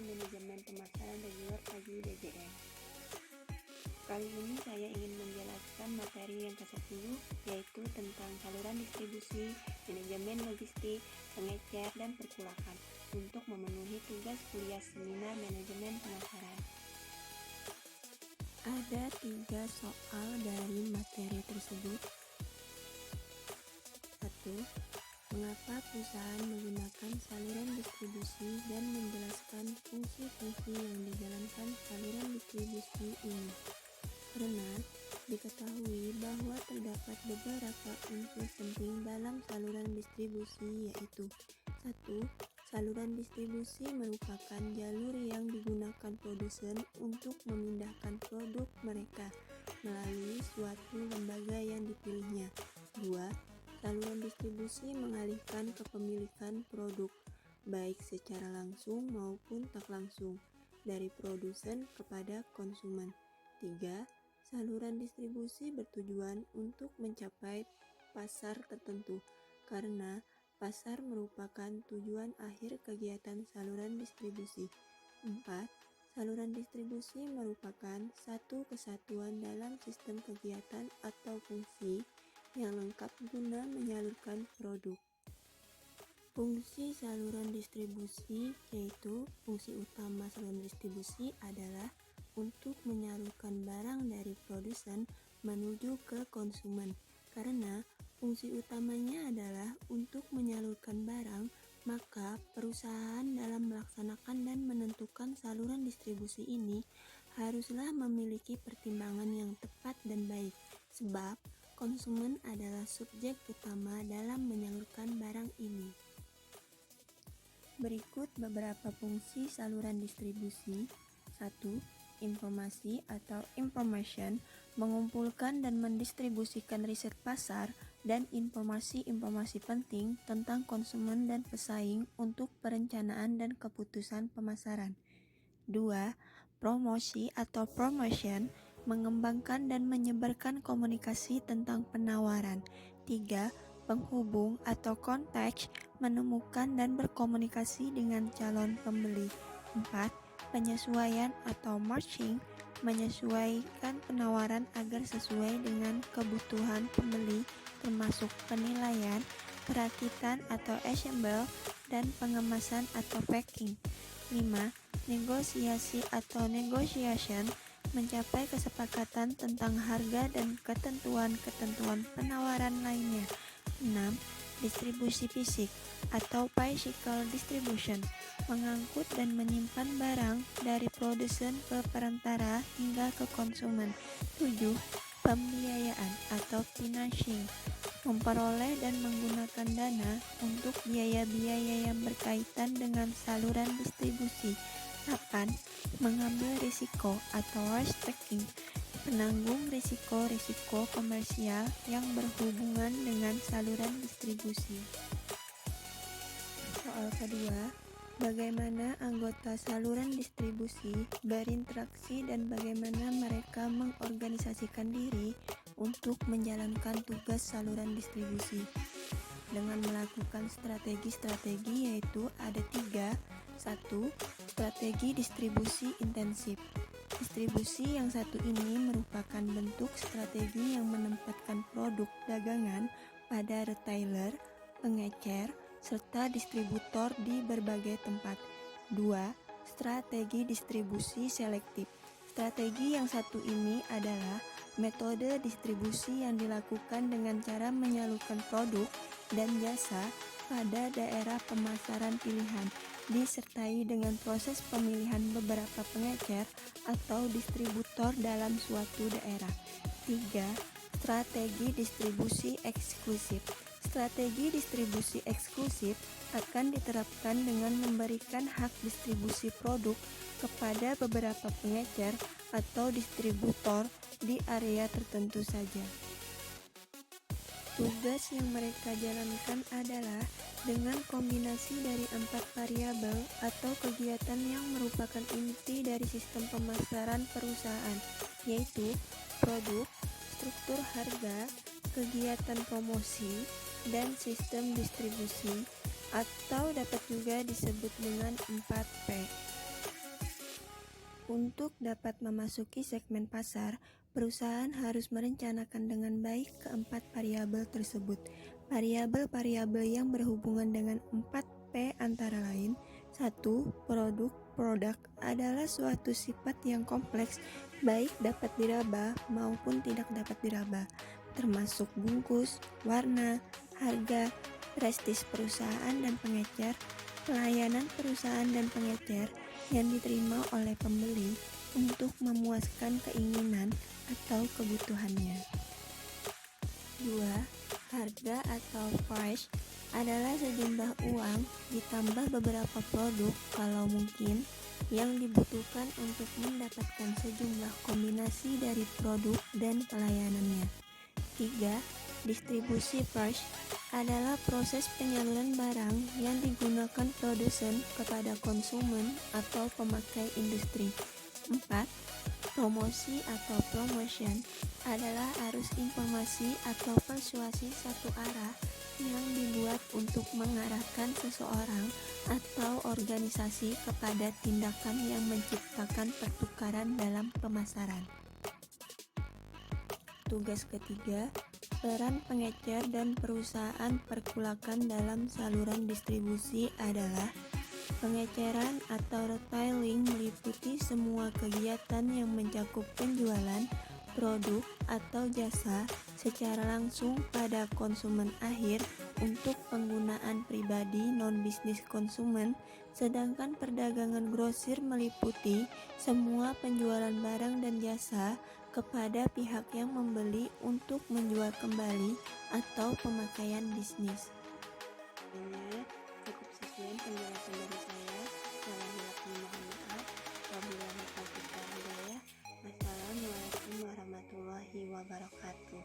Manajemen Pemasaran Reguler Pagi DJM. Kali ini saya ingin menjelaskan materi yang ke-10, yaitu tentang saluran distribusi, manajemen logistik, pengecer, dan perkulakan untuk memenuhi tugas kuliah seminar manajemen pemasaran. Ada 3 soal dari materi tersebut. 1. Mengapa perusahaan menggunakan saluran distribusi dan menjelaskan fungsi-fungsi yang dijalankan saluran distribusi ini? Karena diketahui bahwa terdapat beberapa unsur penting dalam saluran distribusi, yaitu 1. Saluran distribusi merupakan jalur yang digunakan produsen untuk memindahkan produk mereka melalui suatu lembaga yang dipilihnya. 2. Saluran distribusi mengalihkan kepemilikan produk, baik secara langsung maupun tak langsung, dari produsen kepada konsumen. 3. Saluran distribusi bertujuan untuk mencapai pasar tertentu, karena pasar merupakan tujuan akhir kegiatan saluran distribusi. 4. Saluran distribusi merupakan satu kesatuan dalam sistem kegiatan atau fungsi yang lengkap guna menyalurkan produk. Fungsi saluran distribusi, yaitu fungsi utama saluran distribusi adalah untuk menyalurkan barang dari produsen menuju ke konsumen. Karena fungsi utamanya adalah untuk menyalurkan barang, maka perusahaan dalam melaksanakan dan menentukan saluran distribusi ini haruslah memiliki pertimbangan yang tepat dan baik, sebab konsumen adalah subjek utama dalam menyalurkan barang ini. Berikut beberapa fungsi saluran distribusi. 1. Informasi atau information, mengumpulkan dan mendistribusikan riset pasar dan informasi-informasi penting tentang konsumen dan pesaing untuk perencanaan dan keputusan pemasaran. 2. Promosi atau promotion, mengembangkan dan menyebarkan komunikasi tentang penawaran. 3. Penghubung atau contact, menemukan dan berkomunikasi dengan calon pembeli. 4. Penyesuaian atau matching, menyesuaikan penawaran agar sesuai dengan kebutuhan pembeli, termasuk penilaian, perakitan atau assemble, dan pengemasan atau packing. 5. Negosiasi atau negotiation, mencapai kesepakatan tentang harga dan ketentuan-ketentuan penawaran lainnya. 6. Distribusi fisik atau physical distribution, mengangkut dan menyimpan barang dari produsen ke perantara hingga ke konsumen. 7. Pembiayaan atau financing, memperoleh dan menggunakan dana untuk biaya-biaya yang berkaitan dengan saluran distribusi. 8. Mengambil risiko atau risk taking, penanggung risiko-risiko komersial yang berhubungan dengan saluran distribusi. Soal kedua, bagaimana anggota saluran distribusi berinteraksi dan bagaimana mereka mengorganisasikan diri untuk menjalankan tugas saluran distribusi. Dengan melakukan strategi-strategi, yaitu ada 3. 1. Strategi distribusi intensif. Distribusi yang satu ini merupakan bentuk strategi yang menempatkan produk dagangan pada retailer, pengecer, serta distributor di berbagai tempat. 2. Strategi distribusi selektif. Strategi yang satu ini adalah metode distribusi yang dilakukan dengan cara menyalurkan produk dan jasa pada daerah pemasaran pilihan, disertai dengan proses pemilihan beberapa pengecer atau distributor dalam suatu daerah. 3. Strategi distribusi eksklusif. Strategi distribusi eksklusif akan diterapkan dengan memberikan hak distribusi produk kepada beberapa pengecer atau distributor di area tertentu saja. Tugas yang mereka jalankan adalah dengan kombinasi dari 4 variabel atau kegiatan yang merupakan inti dari sistem pemasaran perusahaan, yaitu produk, struktur harga, kegiatan promosi, dan sistem distribusi, atau dapat juga disebut dengan 4P. Untuk dapat memasuki segmen pasar, perusahaan harus merencanakan dengan baik keempat variabel tersebut. Variabel-variabel yang berhubungan dengan 4P antara lain. 1. Produk. Produk adalah suatu sifat yang kompleks, baik dapat diraba maupun tidak dapat diraba, termasuk bungkus, warna, harga, prestis perusahaan dan pengecer, pelayanan perusahaan dan pengecer yang diterima oleh pembeli untuk memuaskan keinginan atau kebutuhannya. 2. Harga atau price adalah sejumlah uang ditambah beberapa produk kalau mungkin yang dibutuhkan untuk mendapatkan sejumlah kombinasi dari produk dan pelayanannya. 3. Distribusi price adalah proses penyaluran barang yang digunakan produsen kepada konsumen atau pemakai industri. 4. Promosi atau promotion adalah arus informasi atau persuasi satu arah yang dibuat untuk mengarahkan seseorang atau organisasi kepada tindakan yang menciptakan pertukaran dalam pemasaran. Tugas ketiga, peran pengecer dan perusahaan perkulakan dalam saluran distribusi adalah pengeceran atau retailing meliputi semua kegiatan yang mencakup penjualan produk atau jasa secara langsung pada konsumen akhir untuk penggunaan pribadi non-bisnis konsumen, sedangkan perdagangan grosir meliputi semua penjualan barang dan jasa kepada pihak yang membeli untuk menjual kembali atau pemakaian bisnis. Cukup sekian penjelasan dari saya. Mohon maaf. Wabillahi taufiq wal hidayah. Wassalamualaikum warahmatullahi wabarakatuh.